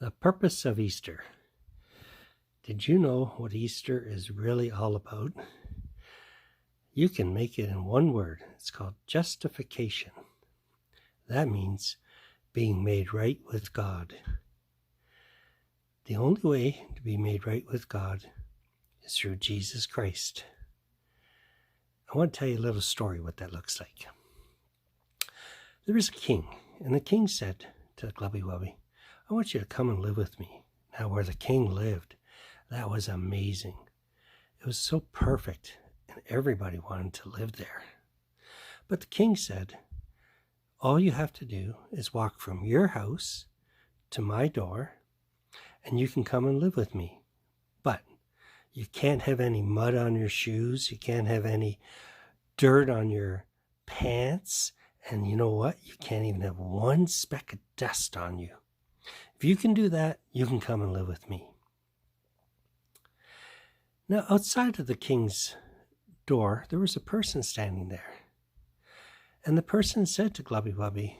The purpose of Easter. Did you know what Easter is really all about? You can make it in one word. It's called justification. That means being made right with God. The only way to be made right with God is through Jesus Christ. I want to tell you a little story what that looks like. There was a king, and the king said to Glubby Wubby, I want you to come and live with me. Now, where the king lived, that was amazing. It was so perfect, and everybody wanted to live there. But the king said, all you have to do is walk from your house to my door, and you can come and live with me. But you can't have any mud on your shoes. You can't have any dirt on your pants. And you know what? You can't even have one speck of dust on you. If you can do that, you can come and live with me. Now, outside of the king's door, there was a person standing there. And the person said to Glubby Wubby,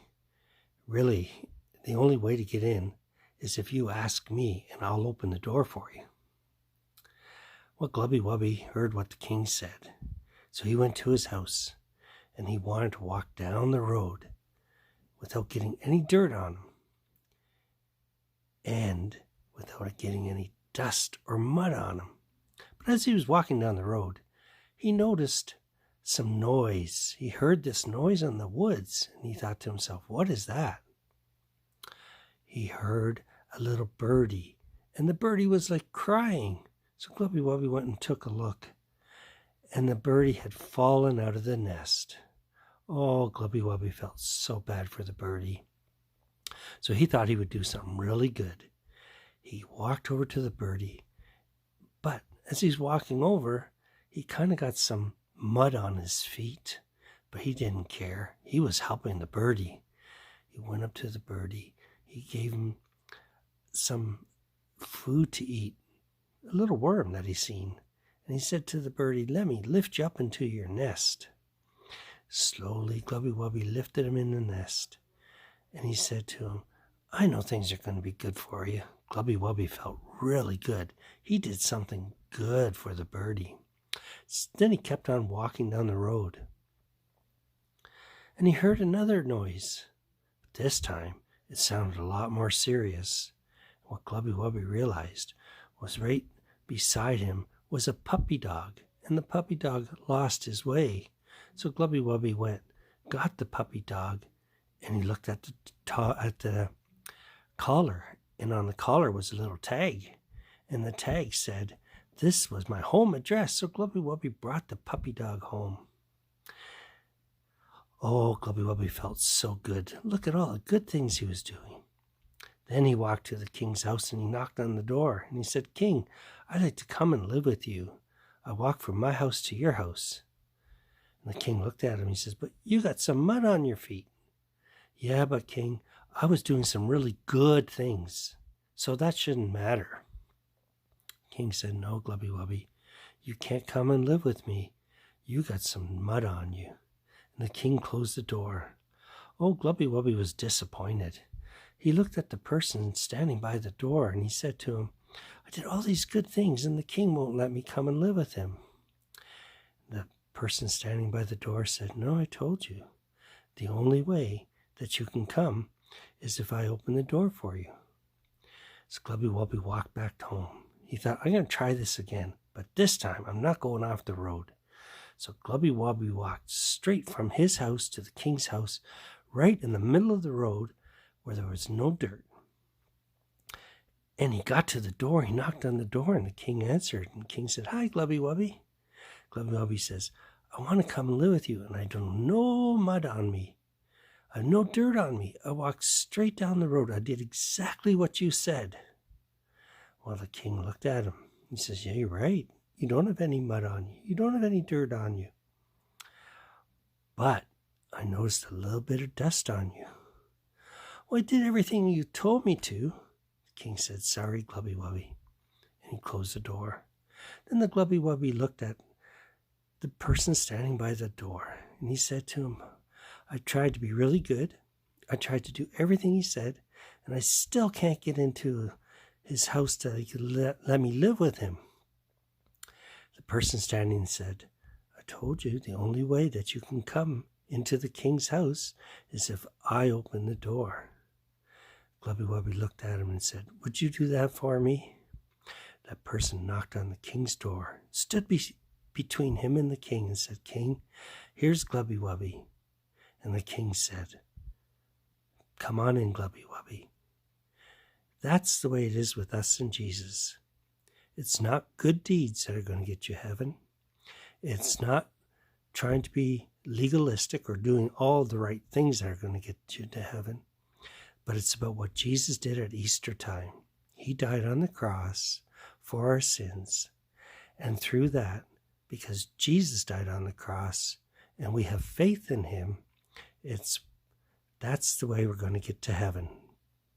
really, the only way to get in is if you ask me and I'll open the door for you. Well, Glubby Wubby heard what the king said. So he went to his house and he wanted to walk down the road without getting any dirt on him and without getting any dust or mud on him. But as he was walking down the road, he noticed some noise. He heard this noise in the woods, and he thought to himself, what is that? He heard a little birdie, and the birdie was like crying. So Glubby Wubby went and took a look, and the birdie had fallen out of the nest. Oh, Glubby Wubby felt so bad for the birdie. So he thought he would do something really good. He walked over to the birdie, but as he's walking over, he kind of got some mud on his feet, but he didn't care. He was helping the birdie. He went up to the birdie. He gave him some food to eat, a little worm that he seen. And he said to the birdie, let me lift you up into your nest. Slowly, Glubby Wubby lifted him in the nest. And he said to him, I know things are going to be good for you. Glubby Wubby felt really good. He did something good for the birdie. Then he kept on walking down the road. And he heard another noise. But this time, it sounded a lot more serious. What Glubby Wubby realized was right beside him was a puppy dog. And the puppy dog lost his way. So Glubby Wubby went, got the puppy dog, and he looked at the collar. And on the collar was a little tag. And the tag said, this was my home address. So Glubby Wubby brought the puppy dog home. Oh, Glubby Wubby felt so good. Look at all the good things he was doing. Then he walked to the king's house and he knocked on the door. And he said, King, I'd like to come and live with you. I walk from my house to your house. And the king looked at him. He says, but you got some mud on your feet. Yeah, but King, I was doing some really good things. So that shouldn't matter. King said, no, Glubby Wubby, you can't come and live with me. You got some mud on you. And the king closed the door. Oh, Glubby Wubby was disappointed. He looked at the person standing by the door and he said to him, I did all these good things and the king won't let me come and live with him. The person standing by the door said, no, I told you. The only way that you can come is if I open the door for you. So Glubby Wubby walked back home. He thought, I'm going to try this again, but this time I'm not going off the road. So Glubby Wubby walked straight from his house to the king's house, right in the middle of the road where there was no dirt. And he got to the door, he knocked on the door, and the king answered. And the king said, hi, Glubby Wubby. Glubby Wubby says, I want to come and live with you, and I don't have no mud on me. I have no dirt on me. I walked straight down the road. I did exactly what you said. Well, the king looked at him. He says, yeah, you're right. You don't have any mud on you. You don't have any dirt on you. But I noticed a little bit of dust on you. Well, I did everything you told me to. The king said, sorry, Glubby Wubby. And he closed the door. Then the Glubby Wubby looked at the person standing by the door. And he said to him, I tried to be really good. I tried to do everything he said. and I still can't get into his house to let me live with him. The person standing said, I told you the only way that you can come into the king's house is if I open the door. Glubby Wubby looked at him and said, would you do that for me? That person knocked on the king's door, stood between him and the king and said, King, here's Glubby Wubby. And the king said, come on in, Glubby Wubby. That's the way it is with us and Jesus. It's not good deeds that are going to get you heaven. It's not trying to be legalistic or doing all the right things that are going to get you to heaven. But it's about what Jesus did at Easter time. He died on the cross for our sins. And through that, because Jesus died on the cross and we have faith in him, that's the way we're going to get to heaven.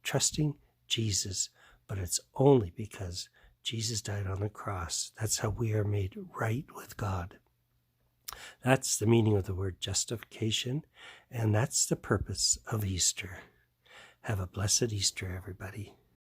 Trusting Jesus, but it's only because Jesus died on the cross. That's how we are made right with God. That's the meaning of the word justification, and that's the purpose of Easter. Have a blessed Easter, everybody.